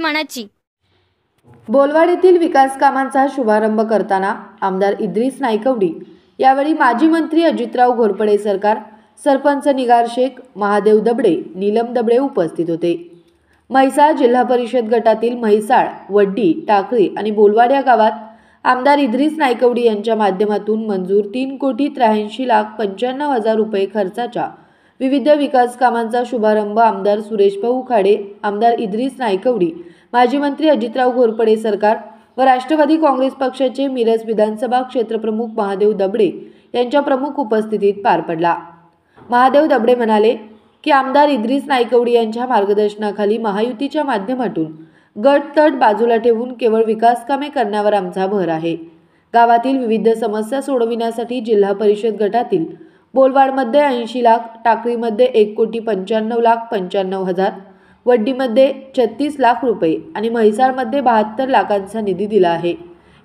मनाची। बोलवाड विकास कामांचा शुभारंभ करताना आमदार इद्रिस नाईकवडी, यावेळी माजी मंत्री अजितराव घोरपडे सरकार, सरपंच निगार शेख, महादेव दबडे, नीलम दबडे उपस्थित होते। म्हैसाळ जिल्हा परिषद गटातील म्हैसाळ, वड्डी, टाकळी आणि बोलवाड या गावात आमदार इद्रिस नाईकवडी यांच्या माध्यमातून मंजूर 3,83,95,000 रुपये खर्चाच्या विविध विकास कामांचा शुभारंभ आमदार सुरेश भाऊ खाडे, आमदार इद्रिस नाईकवडी, माजी मंत्री अजितराव घोरपडे सरकार व राष्ट्रवादी काँग्रेस पक्षाचे मिरज विधानसभा क्षेत्रप्रमुख महादेव दबडे यांच्या प्रमुख उपस्थितीत पार पडला। महादेव दबडे म्हणाले की आमदार इद्रिस नाईकवडी यांच्या मार्गदर्शनाखाली महायुतीच्या माध्यमातून गट तट बाजूला ठेवून केवळ विकास कामे करण्यावर आमचा भर आहे। गावातील विविध समस्या सोडविण्यासाठी जिल्हा परिषद गटातील बोलवाडमध्ये 80 लाख, टाकळीमध्ये 1,95,95,000, वड्डीमध्ये 36 लाख रुपये आणि म्हैसाळमध्ये 72 लाखांचा निधी दिला आहे।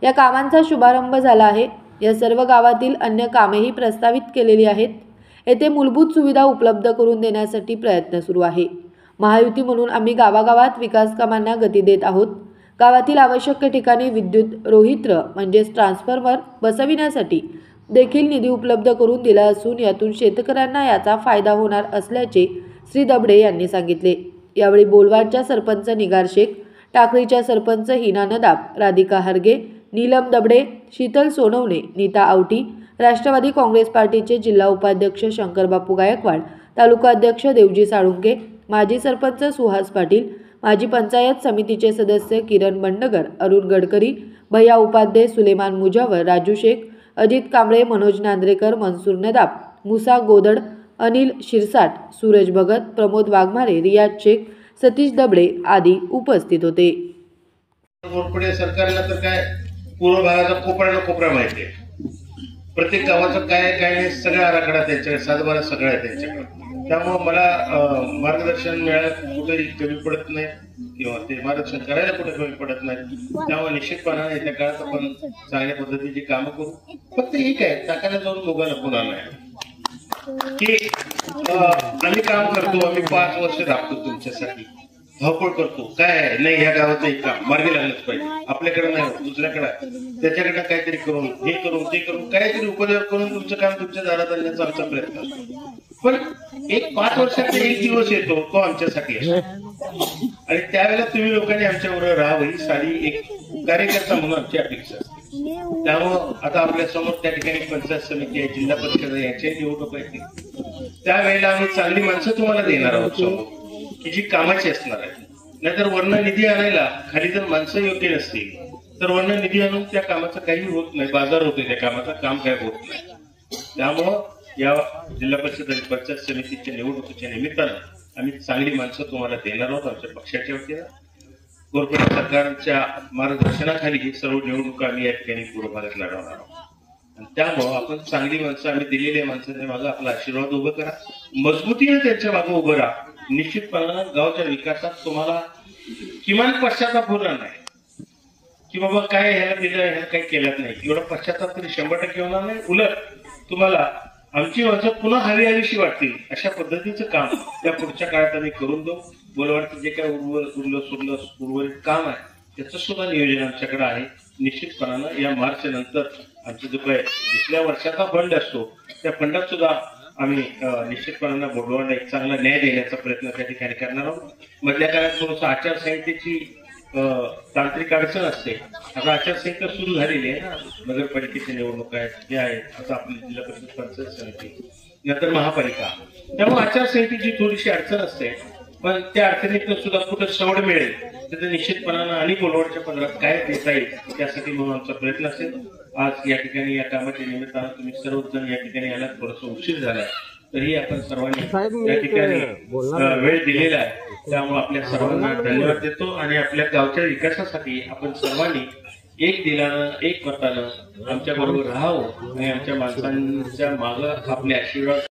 या कामांचा शुभारंभ झाला आहे। या सर्व गावातील अन्य कामेही प्रस्तावित केलेली आहेत। येथे मूलभूत सुविधा उपलब्ध करून देण्यासाठी प्रयत्न सुरू आहे। महायुती म्हणून आम्ही गावागावात विकास कामांना गती देत आहोत। गावातील आवश्यक ठिकाणी विद्युत रोहित्र म्हणजेच ट्रान्सफॉर्मर बसविण्यासाठी देखील निधी उपलब्ध करून दिला असून यातून शेतकऱ्यांना याचा फायदा होणार असल्याचे श्री दबडे यांनी सांगितले। यावेळी बोलवाडच्या सरपंच निगार शेख, टाकळीच्या सरपंच हिना नदाब, राधिका हरगे, नीलम दबडे, शीतल सोनवणे, नीता आवटी, राष्ट्रवादी काँग्रेस पार्टीचे जिल्हा उपाध्यक्ष शंकरबापू गायकवाड, तालुका अध्यक्ष देवजी साळुंके, माजी सरपंच सुहास पाटील, माजी पंचायत समितीचे सदस्य किरण बंडगर, अरुण गडकरी, भैया उपाध्ये, सुलेमान मुजावर, राजू शेख, अजित कांबळे, मनोज नांद्रेकर, मनसूर नदाब, मुसा गोदड, अनिल शिरसाट, सूरज भगत, प्रमोद वाघमारे, रियाज शेख, सतीश दबडे आदी उपस्थित होते। घोरपडे सरकारला तर काय पूर्व भागाचा कोपरा माहिती आहे। प्रत्येक गावाचं काय नाही सगळा आराखडा त्यांच्याकडे, सातबारा सगळं आहे त्यांच्याकडे। त्यामुळे मला मार्गदर्शन मिळालं कुठेही कमी पडत नाही किंवा ते मार्गदर्शन करायला कुठे कमी पडत नाही। त्यामुळे निश्चितपणाने येत्या काळात आपण चांगल्या पद्धतीची कामं करू। फक्त एक आहे, टाकायला जाऊन मुगाला पुन्हा नाही की आम्ही काम करतो, आम्ही 5 वर्ष राबतो तुमच्यासाठी, धावपळ करतो, काय नाही ह्या गावात नाही काम मार्गी लागलंच पाहिजे, आपल्याकडे नाही दुसऱ्याकडे, त्याच्याकडे काहीतरी करून हे करून ते करून काहीतरी उपयोग करून तुमचं काम तुमच्या दारात आणण्याचा आमचा प्रयत्न असतो। पण एक 5 वर्षाचा एक दिवस येतो तो आमच्यासाठी असतो आणि त्यावेळेला तुम्ही लोकांनी आमच्याबरोबर राहावं ही सारी एक कार्यकर्ता म्हणून आमची अपेक्षा असते। त्यामुळं आता आपल्या समोर त्या ठिकाणी पंचायत समिती आहे, जिल्हा परिषद याच्या निवडणूक आहे, त्यावेळेला आम्ही चांगली माणसं तुम्हाला देणार आहोत समोर की जी कामाची असणार आहे। नाहीतर वर्ण निधी आणायला खाली जर माणसं योग्य नसतील तर वर्ण निधी आणून त्या कामाचं काही होत नाही, बाजार होते त्या कामाचा, काम काय होत नाही। त्यामुळं या जिल्हा परिषद आणि पंचायत समितीच्या निवडणुकीच्या निमित्तानं आम्ही चांगली माणसं तुम्हाला देणार आहोत आमच्या पक्षाच्या वतीनं। घोरपडे सरकारच्या मार्गदर्शनाखाली सर्व निवडणुका आम्ही या ठिकाणी पूर्व भागात लढवणार आहोत आणि त्यामुळं आपण चांगली माणसं, आम्ही दिलेल्या माणसांच्या मागे आपला आशीर्वाद उभं करा, मजबूतीने त्यांच्या मागे उभं राहा। निश्चितपणानं गावच्या विकासात तुम्हाला किमान पश्चाताप होणार नाही की बाबा काय ह्याला दिलं, ह्याला काही केलं नाही, एवढा पश्चाताप तरी 100% होणार नाही। उलट तुम्हाला आमची माणसं पुन्हा हवीशी वाटतील अशा पद्धतीचं काम त्या पुढच्या काळात आम्ही करून देऊ। बोलवाडचं जे काय उर्वरित काम आहे त्याचं सुद्धा नियोजन आमच्याकडे आहे। निश्चितपणानं या मार्च नंतर आमचा जो काही दुसऱ्या वर्षाचा फंड असतो त्या फंडात सुद्धा आम्ही निश्चितपणानं बोलवाडला एक चांगला न्याय देण्याचा प्रयत्न त्या ठिकाणी करणार आहोत। मधल्या काळात थोडंसं आचारसंहितेची तांत्रिक अडचण असते, आता आचारसंहिता सुरू झालेली आहे ना, नगरपालिकेच्या निवडणुका आहेत, हे आहेत, आता आपली जिल्हा परिषद पंचायत समिती नंतर महापालिका, त्यामुळे आचारसंहितेची थोडीशी अडचण असते। पण त्या अडचणीतून सुद्धा कुठं सवड मिळेल तर निश्चितपणानं आणि बोलवाडच्या पदरात काय देता येईल त्यासाठी म्हणून आमचा प्रयत्न असेल। आज या ठिकाणी या कामाच्या निमित्तानं तुम्ही सर्वजण या ठिकाणी यायला थोडासा उशीर झालाय, तरी आपण सर्वांनी या ठिकाणी वेळ दिलेला आहे। त्यामुळे आपल्या सर्वांना धन्यवाद देतो आणि आपल्या गावच्या विकासासाठी आपण सर्वांनी एक दिलानं एक मतानं आमच्या बरोबर राहावं आणि आमच्या माणसांच्या मागं आपले आशीर्वाद